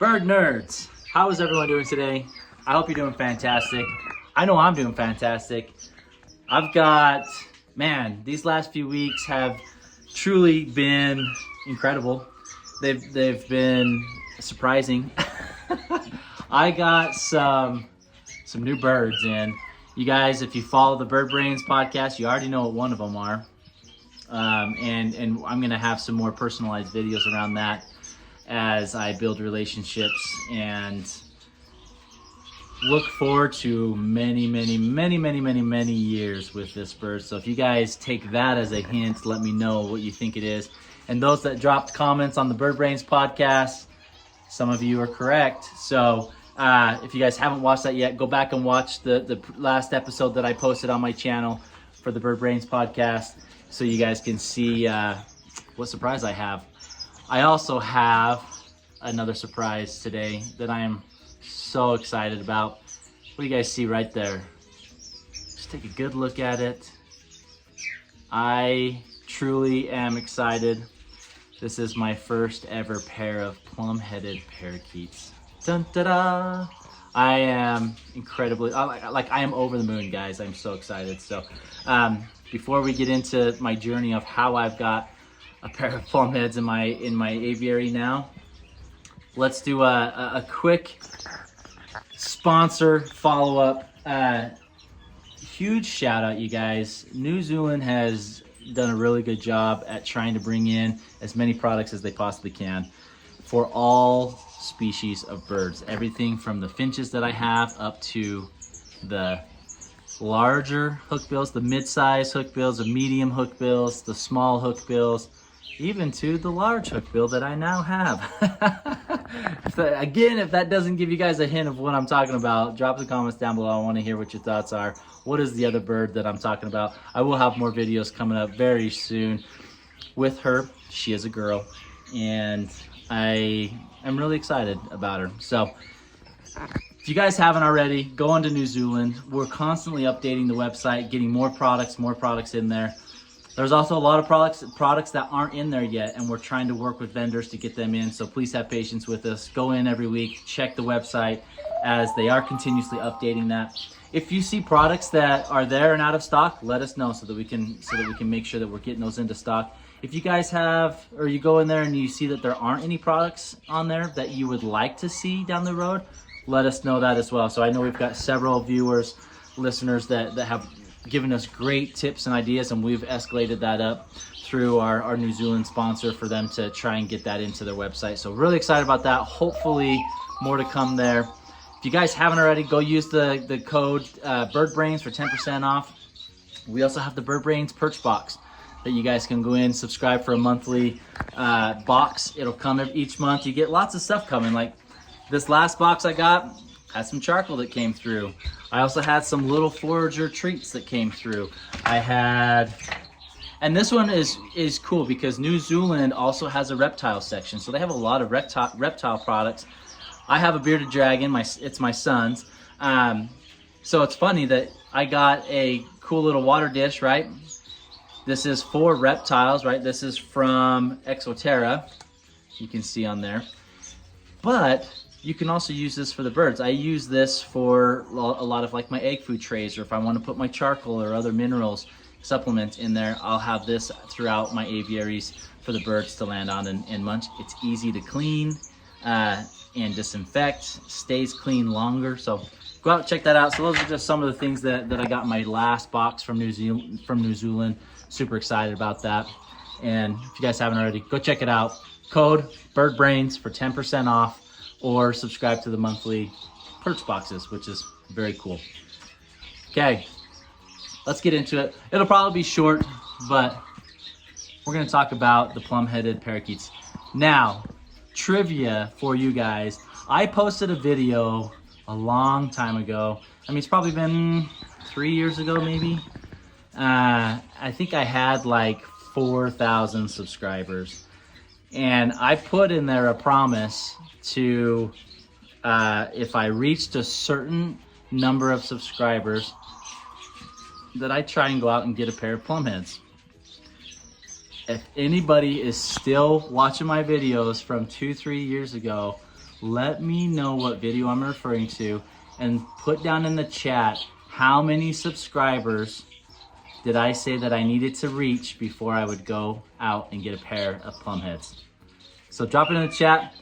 Bird nerds, how is everyone doing today? I hope you're doing fantastic. I know I'm doing fantastic. These last few weeks have truly been incredible. They've been surprising. I got some new birds in. You guys, if you follow the Bird Brains podcast, you already know what one of them are. And I'm gonna have some more personalized videos around that as I build relationships and look forward to many years with this bird. So if you guys take that as a hint, let me know what you think it is. And those that dropped comments on the Bird Brains podcast, some of you are correct. So if you guys haven't watched that yet, go back and watch the last episode that I posted on my channel for the Bird Brains podcast so you guys can see what surprise I have. I also have another surprise today that I am so excited about. What do you guys see right there? Just take a good look at it. I truly am excited. This is my first ever pair of plum-headed parakeets. Dun da da! I am incredibly, I am over the moon, guys. I'm so excited. So before we get into my journey of how I've got a pair of plum heads in my aviary now, let's do a quick sponsor follow-up. Huge shout out, you guys. New Zealand has done a really good job at trying to bring in as many products as they possibly can for all species of birds. Everything from the finches that I have up to the larger hookbills, the mid-size hookbills, the medium hookbills, the small hookbills, even to the large hookbill that I now have. Again, if that doesn't give you guys a hint of what I'm talking about, drop the comments down below. I want to hear what your thoughts are. What is the other bird that I'm talking about? I will have more videos coming up very soon with her. She is a girl, and I am really excited about her. So if you guys haven't already, go on to New Zealand. We're constantly updating the website, getting more products in there. There's also a lot of products that aren't in there yet, and we're trying to work with vendors to get them in. So please have patience with us. Go in every week, check the website, as they are continuously updating that. If you see products that are there and out of stock, let us know so that we can make sure that we're getting those into stock. If you guys have, or you go in there and you see that there aren't any products on there that you would like to see down the road, let us know that as well. So I know we've got several viewers, listeners that have given us great tips and ideas, and we've escalated that up through our New Zealand sponsor for them to try and get that into their website. So really excited about that. Hopefully more to come there. If you guys haven't already, go use the code BirdBrains for 10% off. We also have the Bird Brains Perch Box that you guys can go in, subscribe for a monthly box. It'll come each month. You get lots of stuff coming. Like this last box I got had some charcoal that came through. I also had some little forager treats that came through. And this one is cool because New Zealand also has a reptile section. So they have a lot of reptile products. I have a bearded dragon, it's my son's. So it's funny that I got a cool little water dish, right? This is for reptiles, right? This is from Exoterra, you can see on there. But you can also use this for the birds. I use this for a lot of like my egg food trays, or if I want to put my charcoal or other minerals supplements in there, I'll have this throughout my aviaries for the birds to land on and munch. It's easy to clean and disinfect, stays clean longer. So go out and check that out. So those are just some of the things that I got in my last box from New Zealand. Super excited about that. And if you guys haven't already, go check it out. Code BirdBrains for 10% off, or subscribe to the monthly perch boxes, which is very cool. Okay, let's get into it. It'll probably be short, but we're gonna talk about the plum-headed parakeets. Now, trivia for you guys. I posted a video a long time ago. I mean, it's probably been 3 years ago, maybe. I think I had like 4,000 subscribers. And I put in there a promise to, if I reached a certain number of subscribers, that I try and go out and get a pair of plumheads. If anybody is still watching my videos from 2-3 years ago, let me know what video I'm referring to and put down in the chat how many subscribers did I say that I needed to reach before I would go out and get a pair of plum heads. So drop it in the chat.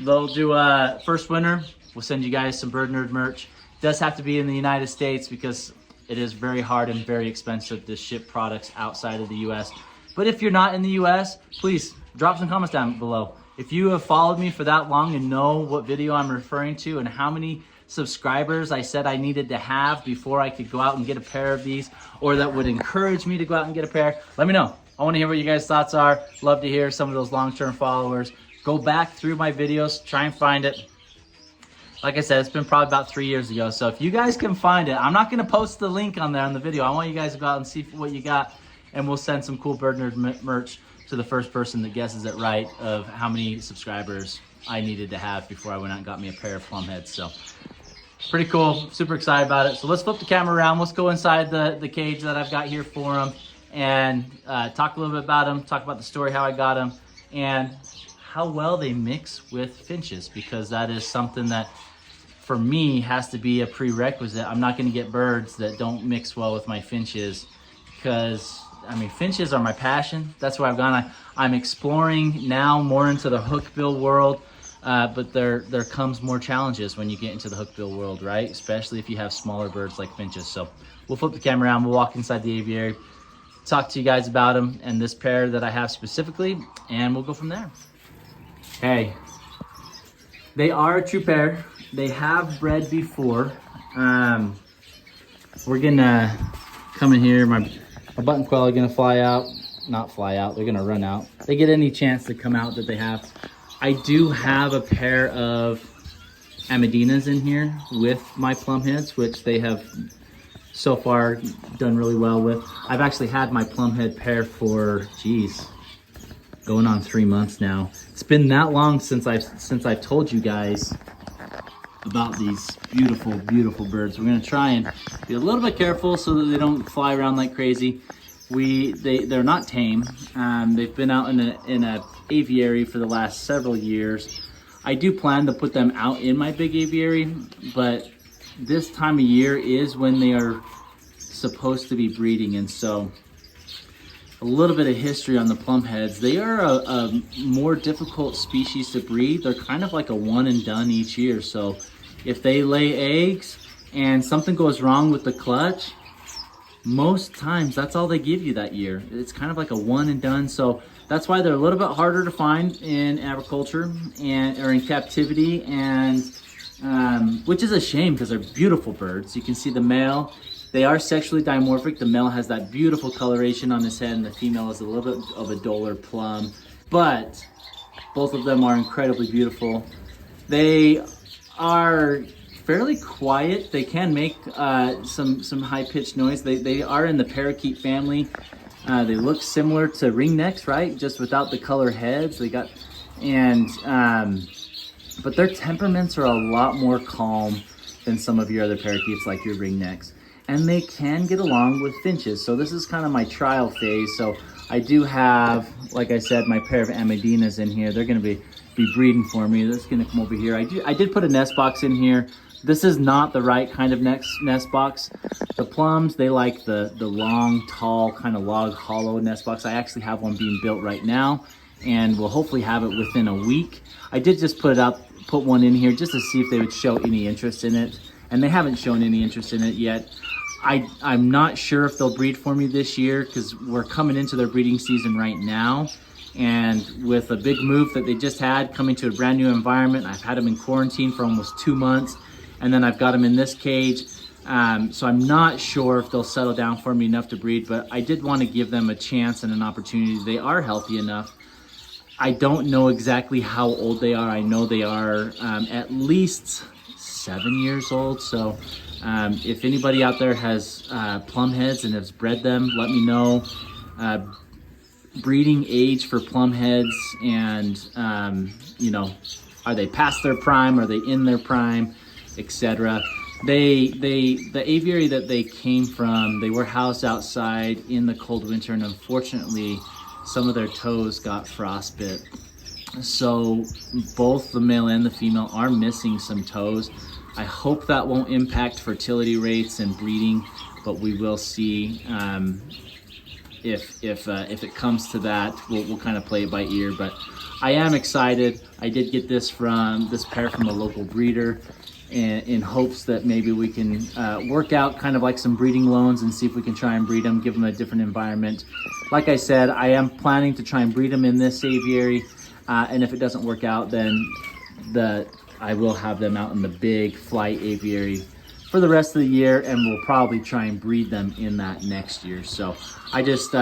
They'll do a first winner. We'll send you guys some Bird Nerd merch. It does have to be in the United States because it is very hard and very expensive to ship products outside of the US. But if you're not in the US, please drop some comments down below. If you have followed me for that long and know what video I'm referring to and how many subscribers I said I needed to have before I could go out and get a pair of these, or that would encourage me to go out and get a pair, let me know. I want to hear what you guys' thoughts are. Love to hear some of those long-term followers. Go back through my videos, try and find it. Like I said, it's been probably about 3 years ago. So if you guys can find it, I'm not going to post the link on there on the video. I want you guys to go out and see what you got, and we'll send some cool Bird Nerd merch to the first person that guesses it right of how many subscribers I needed to have before I went out and got me a pair of plum heads. So pretty cool, super excited about it. So let's flip the camera around. Let's go inside the cage that I've got here for them and talk a little bit about them, talk about the story, how I got them, and how well they mix with finches, because that is something that for me has to be a prerequisite. I'm not going to get birds that don't mix well with my finches, because I mean, finches are my passion. That's where I've gone. I'm exploring now more into the hookbill world, but there comes more challenges when you get into the hookbill world, right? Especially if you have smaller birds like finches. So we'll flip the camera around, we'll walk inside the aviary, talk to you guys about them and this pair that I have specifically, and we'll go from there. Hey, they are a true pair. They have bred before. We're gonna come in here. My button quail are gonna fly out. Not fly out, they're gonna run out. They get any chance to come out that they have. I do have a pair of Amadinas in here with my plum heads, which they have so far done really well with. I've actually had my plum head pair for, geez, going on 3 months now. It's been that long since I've told you guys about these beautiful, beautiful birds. We're gonna try and be a little bit careful so that they don't fly around like crazy. They're not tame. They've been out in a aviary for the last several years. I do plan to put them out in my big aviary, but this time of year is when they are supposed to be breeding, and so a little bit of history on the plum heads. They are a more difficult species to breed. They're kind of like a one and done each year. So if they lay eggs and something goes wrong with the clutch, most times that's all they give you that year. It's kind of like a one and done. So that's why they're a little bit harder to find in agriculture or in captivity, and which is a shame because they're beautiful birds. You can see the male, they are sexually dimorphic. The male has that beautiful coloration on his head, and the female is a little bit of a duller plum, but both of them are incredibly beautiful. They are fairly quiet. They can make some high-pitched noise. They are in the parakeet family. They look similar to ringnecks, right? Just without the color heads. They got, and but their temperaments are a lot more calm than some of your other parakeets, like your ringnecks. And they can get along with finches. So this is kind of my trial phase. So I do have, like I said, my pair of Amadinas in here. They're going to be breeding for me. That's going to come over here. I did put a nest box in here. This is not the right kind of nest box. The plums, they like the long, tall, kind of log hollow nest box. I actually have one being built right now, and we'll hopefully have it within a week. I did just put one in here just to see if they would show any interest in it, and they haven't shown any interest in it yet. I'm not sure if they'll breed for me this year because we're coming into their breeding season right now. And with a big move that they just had, coming to a brand new environment, I've had them in quarantine for almost 2 months. And then I've got them in this cage. So I'm not sure if they'll settle down for me enough to breed, but I did want to give them a chance and an opportunity. They are healthy enough. I don't know exactly how old they are. I know they are at least 7 years old. So if anybody out there has plum heads and has bred them, let me know. Breeding age for plum heads, and you know, are they past their prime? Are they in their prime, etc. The aviary that they came from, they were housed outside in the cold winter, and unfortunately some of their toes got frostbit. So both the male and the female are missing some toes. I hope that won't impact fertility rates and breeding, but we will see. If it comes to that, we'll kind of play it by ear. But I am excited. I did get this pair from a local breeder, in hopes that maybe we can work out kind of like some breeding loans and see if we can try and breed them, give them a different environment. Like I said, I am planning to try and breed them in this aviary, and if it doesn't work out, then I will have them out in the big flight aviary for the rest of the year, and we'll probably try and breed them in that next year. So I just,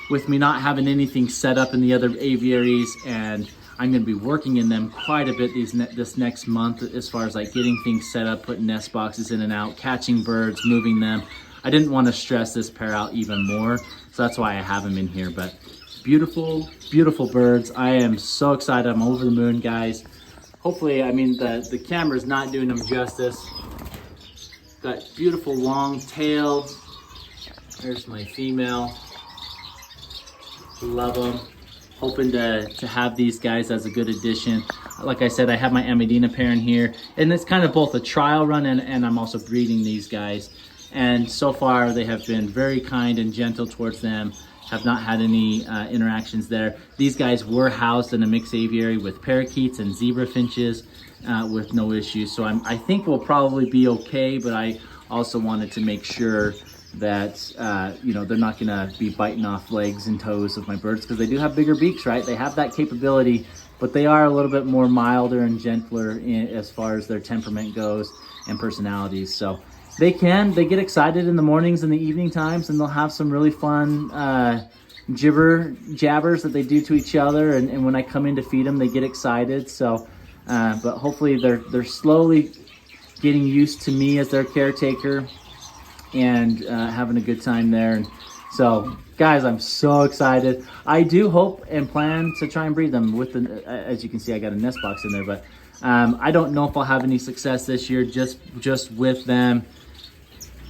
with me not having anything set up in the other aviaries, and I'm going to be working in them quite a bit this next month as far as like getting things set up, putting nest boxes in and out, catching birds, moving them. I didn't want to stress this pair out even more, so that's why I have them in here. But beautiful, beautiful birds. I am so excited. I'm over the moon, guys. Hopefully, I mean, the camera's not doing them justice. Got beautiful long tails. There's my female. Love them. Hoping to have these guys as a good addition. Like I said, I have my Amadina pair in here, and it's kind of both a trial run and I'm also breeding these guys. And so far they have been very kind and gentle towards them. Have not had any interactions there. These guys were housed in a mixed aviary with parakeets and zebra finches with no issues. So I think we'll probably be okay, but I also wanted to make sure that you know, they're not gonna be biting off legs and toes of my birds, because they do have bigger beaks, right? They have that capability, but they are a little bit more milder and gentler as far as their temperament goes and personalities. So they get excited in the mornings and the evening times, and they'll have some really fun jibber jabbers that they do to each other, and when I come in to feed them, they get excited. So but hopefully they're slowly getting used to me as their caretaker, and having a good time there. And so guys, I'm so excited. I do hope and plan to try and breed them with as you can see, I got a nest box in there, but I don't know if I'll have any success this year just with them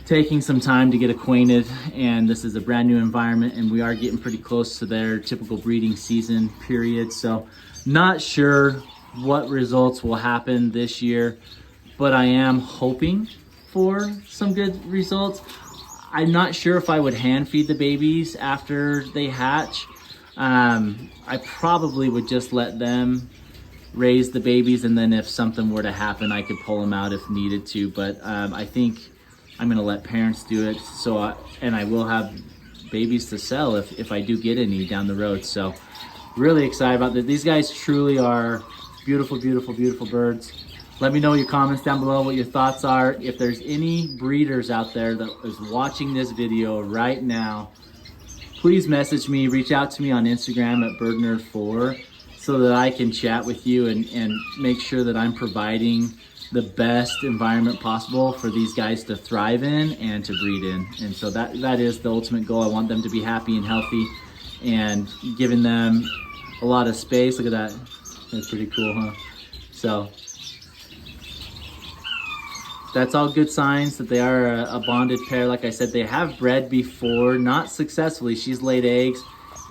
taking some time to get acquainted. And this is a brand new environment, and we are getting pretty close to their typical breeding season period. So not sure what results will happen this year, but I am hoping for some good results. I'm not sure if I would hand feed the babies after they hatch. I probably would just let them raise the babies, and then if something were to happen, I could pull them out if needed to. But I think I'm gonna let parents do it. So and I will have babies to sell if I do get any down the road. So really excited about that. These guys truly are beautiful, beautiful, beautiful birds. Let me know your comments down below what your thoughts are. If there's any breeders out there that is watching this video right now, please message me, reach out to me on Instagram at birdnerd4, so that I can chat with you and make sure that I'm providing the best environment possible for these guys to thrive in and to breed in. And so that is the ultimate goal. I want them to be happy and healthy, and giving them a lot of space. Look at that. That's pretty cool, huh? So that's all good signs that they are a bonded pair. Like I said, they have bred before, not successfully. She's laid eggs,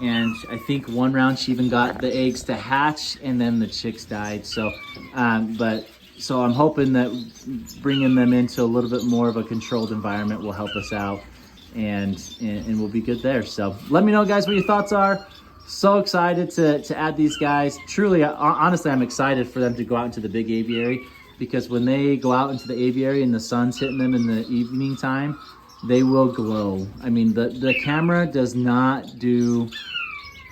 and I think one round she even got the eggs to hatch, and then the chicks died. So so I'm hoping that bringing them into a little bit more of a controlled environment will help us out, and we'll be good there. So let me know, guys, what your thoughts are. So excited to add these guys. Truly, honestly, I'm excited for them to go out into the big aviary, because when they go out into the aviary and the sun's hitting them in the evening time, they will glow. I mean, the camera does not do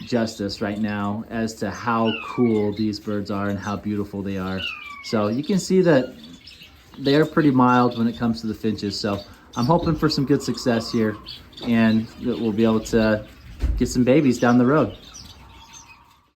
justice right now as to how cool these birds are and how beautiful they are. So you can see that they are pretty mild when it comes to the finches. So I'm hoping for some good success here, and that we'll be able to get some babies down the road.